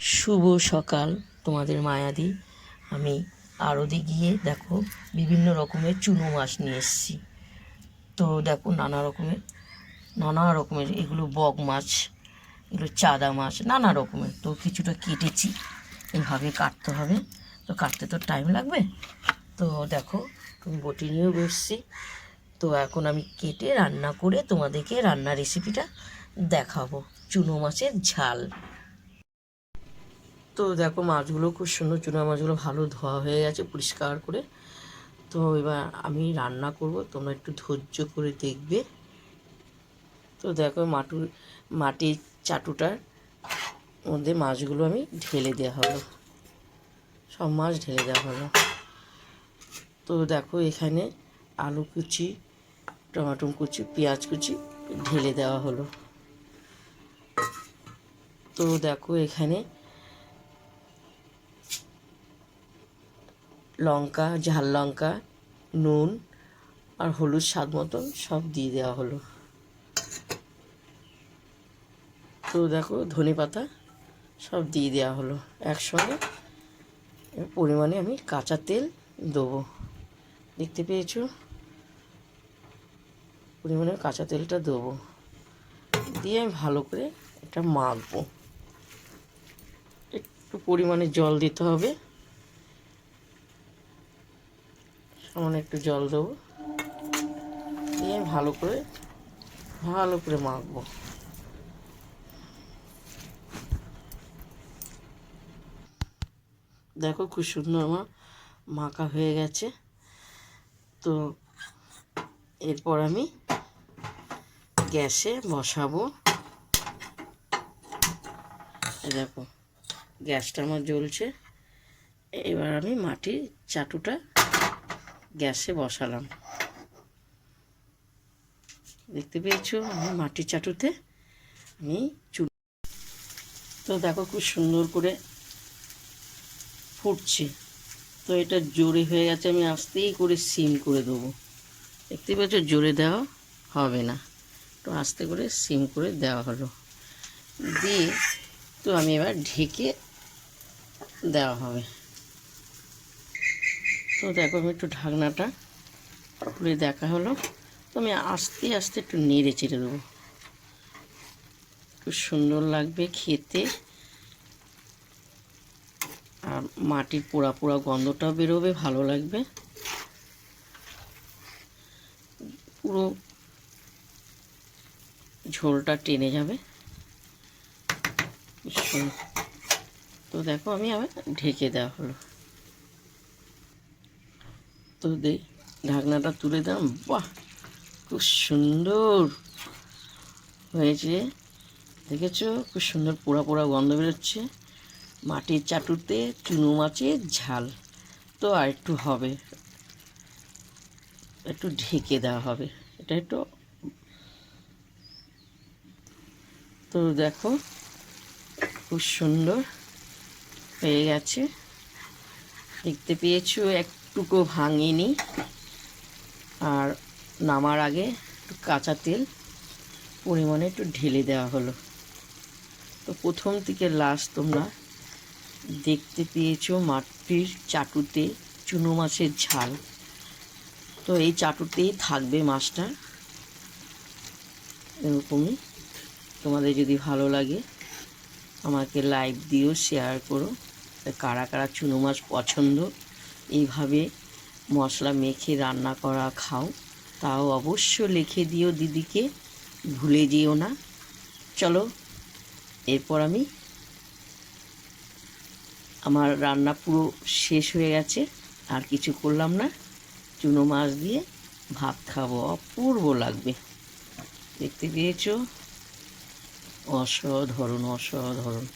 শুভ সকাল তোমাদের মায়াদি। আমি আড়তে গিয়ে দেখো বিভিন্ন রকমের চুনো মাছ নিয়ে এসেছি। তো দেখো নানা রকমের এগুলো বক মাছ, এগুলো চাদা মাছ, নানা রকমের। তো কিছুটা কেটেছি, এইভাবে কাটতে হবে। তো কাটতে তো টাইম লাগবে। তো দেখো আমি বটি নিয়েও বসছি। তো এখন আমি কেটে রান্না করে তোমাদেরকে রান্নার রেসিপিটা দেখাবো, চুনো মাছের ঝাল। তো দেখো মাছগুলো খুব সুন্দর, চুনা মাছগুলো ভালো ধোয়া হয়ে গেছে পরিষ্কার করে। তো এবার আমি রান্না করব, তোমরা একটু ধৈর্য করে দেখবে। তো দেখো মাটির চাটুটার মধ্যে মাছগুলো আমি ঢেলে দেওয়া হলো, সব মাছ ঢেলে দেওয়া হলো। তো দেখো এখানে আলু কুচি, টমেটো কুচি, পেঁয়াজ কুচি ঢেলে দেওয়া হলো। তো দেখো এখানে লঙ্কা, ঝাল লঙ্কা, নুন আর হলুদ স্বাদ মতন সব দিয়ে দেওয়া হলো। তো দেখো ধনেপাতা সব দিয়ে দেওয়া হলো একসঙ্গে। পরিমাণে আমি কাঁচা তেল দেবো, দেখতে পেয়েছো? পরিমাণে কাঁচা তেলটা দেবো, দিয়ে আমি ভালো করে এটা মাখবো। একটু পরিমাণে জল দিতে হবে, সামান্য একটু জল দেবো, দিয়ে আমি ভালো করে মাখবো। দেখো খুব সুন্দর আমার মাখা হয়ে গেছে। তো এরপর আমি গ্যাসে বসাবো। দেখো গ্যাসটা আমার জ্বলছে। এবার আমি মাটির চাটুটা গ্যাসে বসালাম, দেখতে পেয়েছো? আমি মাটির চাটুতে আমি তো দেখো খুব সুন্দর করে ফুটছে। তো এটা জোরে হয়ে গেছে, আমি আস্তেই করে সিম করে দেবো। দেখতে পাচ্ছ জোরে দেওয়া হবে না, তো আস্তে করে সিম করে দেওয়া হলো। দিয়ে তো আমি এবার ঢেকে দেওয়া হবে। তো দেখো আমি একটু ঢাকনাটা খুলে দেখা হলো। তো আমি আস্তে আস্তে একটু নেড়ে চেড়ে দেবো, খুব সুন্দর লাগবে খেতে। আর মাটির পোড়া পোড়া গন্ধটাও বেরোবে, ভালো লাগবে পুরো, ঝোলটা টেনে যাবে। তো দেখো আমি আবার ঢেকে দেওয়া হলো। তো ঢাকনাটা তুলে দিলাম। বাহ, খুব সুন্দর হয়েছে, দেখেছো? খুব সুন্দর পোড়া পোড়া গন্ধ বেরোচ্ছে। মাটির চাটুতে চুনো মাছের ঝাল। তো আর একটু হবে, একটু ঢেকে দেওয়া হবে এটা একটু। তো দেখো খুব সুন্দর হয়ে গেছে, দেখতে পেয়েছো? একটুকু ভাঙিনি। আর নামার আগে একটু কাঁচা তেল পরিমাণে একটু ঢেলে দেওয়া হলো। তো প্রথম থেকে লাস্ট তোমরা দেখতে পেয়েছো মাটির চাটুতে চুনো মাছের ঝাল। তো এই চাটুতেই থাকবে মাছটা এরকমই। তোমাদের যদি ভালো লাগে আমাকে লাইক দিও, শেয়ার করো। কারা কারা চুনো মাছ পছন্দ, এইভাবে মশলা মেখে রান্না করা খাও, তাও অবশ্য লিখে দিও দিদিকে, ভুলে যেও না। চলো এরপর আমার রান্না পুরো শেষ হয়ে গেছে, আর কিছু করলাম না। চুনো মাছ দিয়ে ভাত খাবো, অপূর্ব লাগবে। দেখতে পেয়েছো? অসাধারণ অসাধারণ।